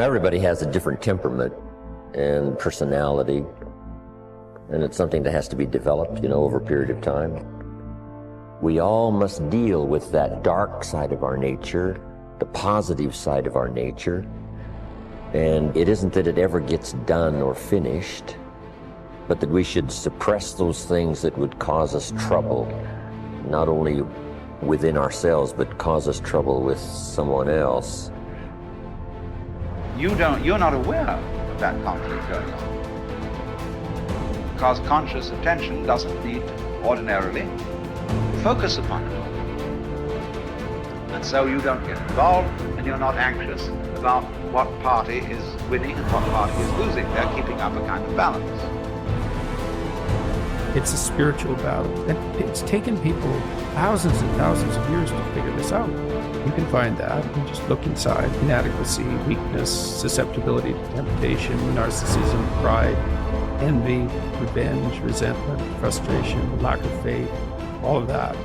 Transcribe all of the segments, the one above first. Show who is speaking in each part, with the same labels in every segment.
Speaker 1: everybody has a different temperament and personality, and it's something that has to be developed, over a period of time. We all must deal with that dark side of our nature, the positive side of our nature, and it isn't that it ever gets done or finished, but that we should suppress those things that would cause us trouble, not only within ourselves, but cause us trouble with someone else.
Speaker 2: You're not aware of that conflict going on, because conscious attention doesn't need ordinarily to focus upon it. And so you don't get involved, and you're not anxious about what party is winning and what party is losing. They're keeping up a kind of balance.
Speaker 3: It's a spiritual battle, and it's taken people thousands and thousands of years to figure this out. You can find that and just look inside: inadequacy, weakness, susceptibility to temptation, narcissism, pride, envy, revenge, resentment, frustration, lack of faith, all of that.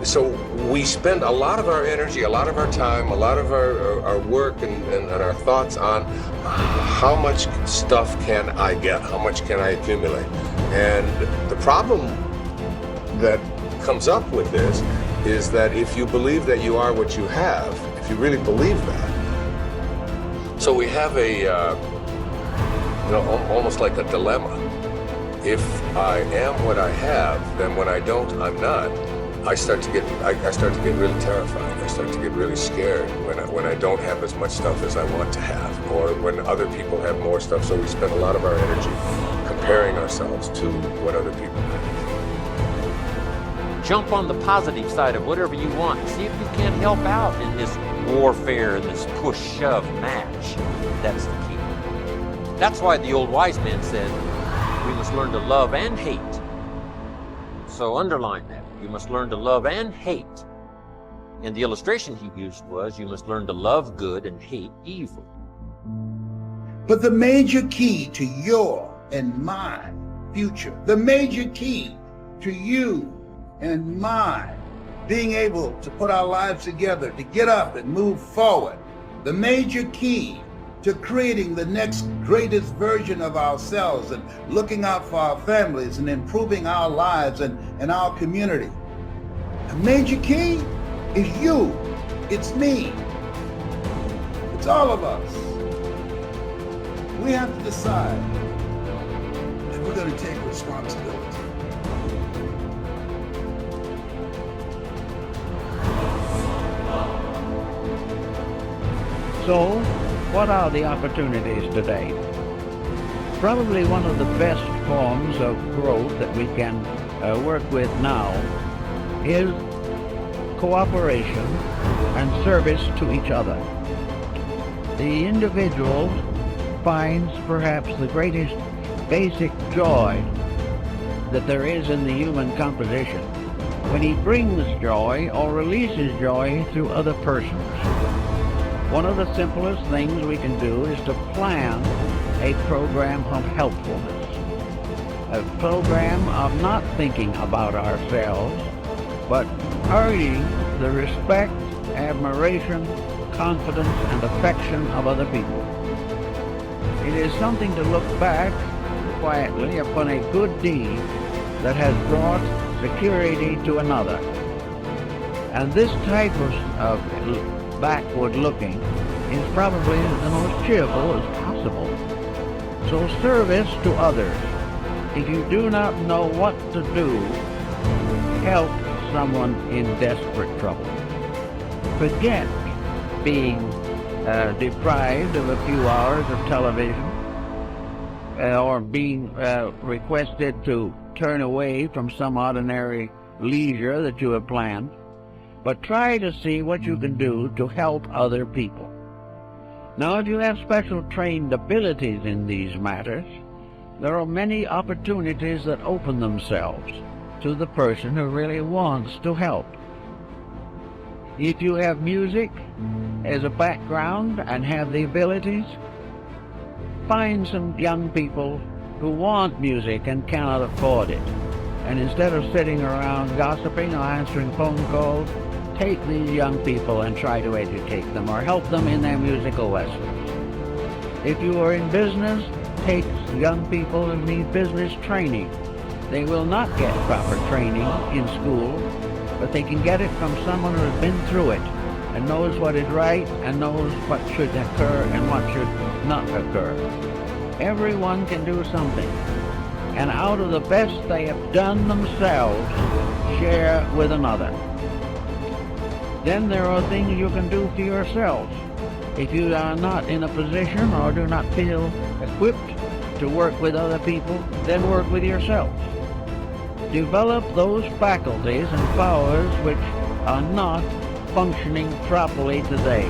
Speaker 4: So we spend a lot of our energy, a lot of our time, a lot of our work and our thoughts on how much stuff can I get, how much can I accumulate. And the problem that comes up with this is that if you believe that you are what you have, if you really believe that, so we have almost like a dilemma. If I am what I have, then when I don't, I'm not. I start to get really terrified. I start to get really scared when I don't have as much stuff as I want to have, or when other people have more stuff. So we spend a lot of our energy comparing ourselves to what other people have.
Speaker 5: Jump on the positive side of whatever you want. See if you can't help out in this warfare, this push-shove match. That's the key. That's why the old wise man said, we must learn to love and hate. So underline that. You must learn to love and hate. And the illustration he used was, you must learn to love good and hate evil.
Speaker 6: But the major key to your and my future, the major key to you and mine being able to put our lives together, to get up and move forward, the major key to creating the next greatest version of ourselves and looking out for our families and improving our lives and our community. The major key is you. It's me. It's all of us. We have to decide that we're going to take responsibility.
Speaker 7: So, what are the opportunities today? Probably one of the best forms of growth that we can work with now is cooperation and service to each other. The individual finds perhaps the greatest basic joy that there is in the human composition when he brings joy or releases joy through other persons. One of the simplest things we can do is to plan a program of helpfulness, a program of not thinking about ourselves, but earning the respect, admiration, confidence, and affection of other people. It is something to look back quietly upon a good deed that has brought security to another. And this type of backward looking is probably the most cheerful as possible. So service to others. If you do not know what to do, help someone in desperate trouble. Forget being deprived of a few hours of television or being requested to turn away from some ordinary leisure that you have planned. But try to see what you can do to help other people. Now, if you have special trained abilities in these matters, there are many opportunities that open themselves to the person who really wants to help. If you have music as a background and have the abilities, find some young people who want music and cannot afford it. And instead of sitting around gossiping or answering phone calls, take these young people and try to educate them or help them in their musical lessons. If you are in business, take young people who need business training. They will not get proper training in school, but they can get it from someone who has been through it and knows what is right and knows what should occur and what should not occur. Everyone can do something, and out of the best they have done themselves, share with another. Then there are things you can do for yourselves. If you are not in a position or do not feel equipped to work with other people, then work with yourselves. Develop those faculties and powers which are not functioning properly today.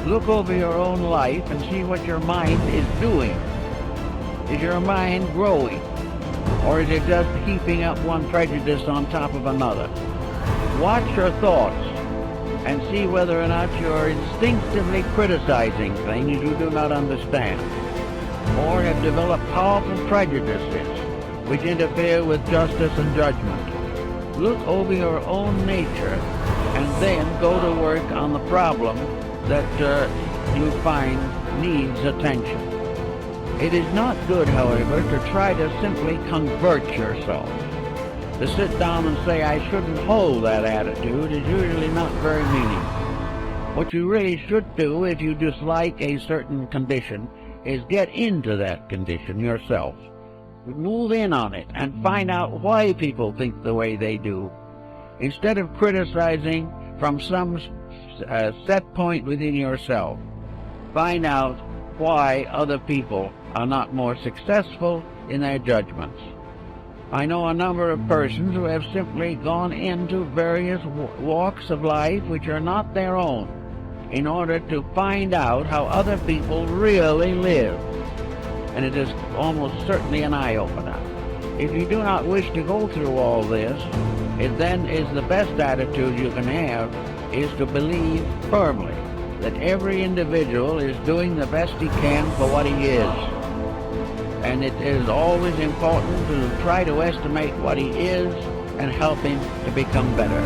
Speaker 7: Look over your own life and see what your mind is doing. Is your mind growing? Or is it just heaping up one prejudice on top of another? Watch your thoughts and see whether or not you're instinctively criticizing things you do not understand, or have developed powerful prejudices which interfere with justice and judgment. Look over your own nature and then go to work on the problem that you find needs attention. It is not good, however, to try to simply convert yourself. To sit down and say, I shouldn't hold that attitude, is usually not very meaningful. What you really should do if you dislike a certain condition is get into that condition yourself. Move in on it and find out why people think the way they do. Instead of criticizing from some set point within yourself, find out why other people are not more successful in their judgments. I know a number of persons who have simply gone into various walks of life which are not their own in order to find out how other people really live. And it is almost certainly an eye-opener. If you do not wish to go through all this, it then is the best attitude you can have is to believe firmly that every individual is doing the best he can for what he is. And it is always important to try to estimate what he is and help him to become better.